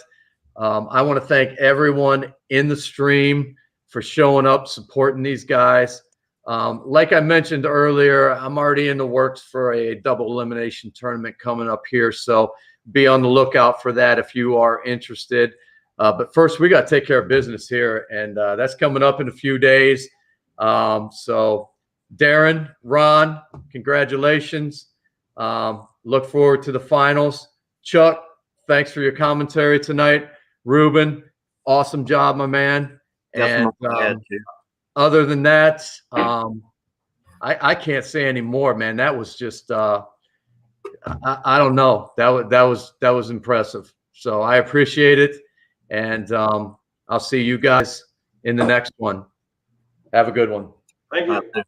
Speaker 1: I want to thank everyone in the stream for showing up, supporting these guys. Like I mentioned earlier, I'm already in the works for a double elimination tournament coming up here. So be on the lookout for that if you are interested. But first, we got to take care of business here. And that's coming up in a few days. So Darren, Ron, congratulations. Look forward to the finals. Chuck, thanks for your commentary tonight. Rubin, awesome job, my man. And other than that, I can't say any more, man. That was just I don't know. That was impressive. So I appreciate it, and I'll see you guys in the next one. Have a good one.
Speaker 3: Thank you.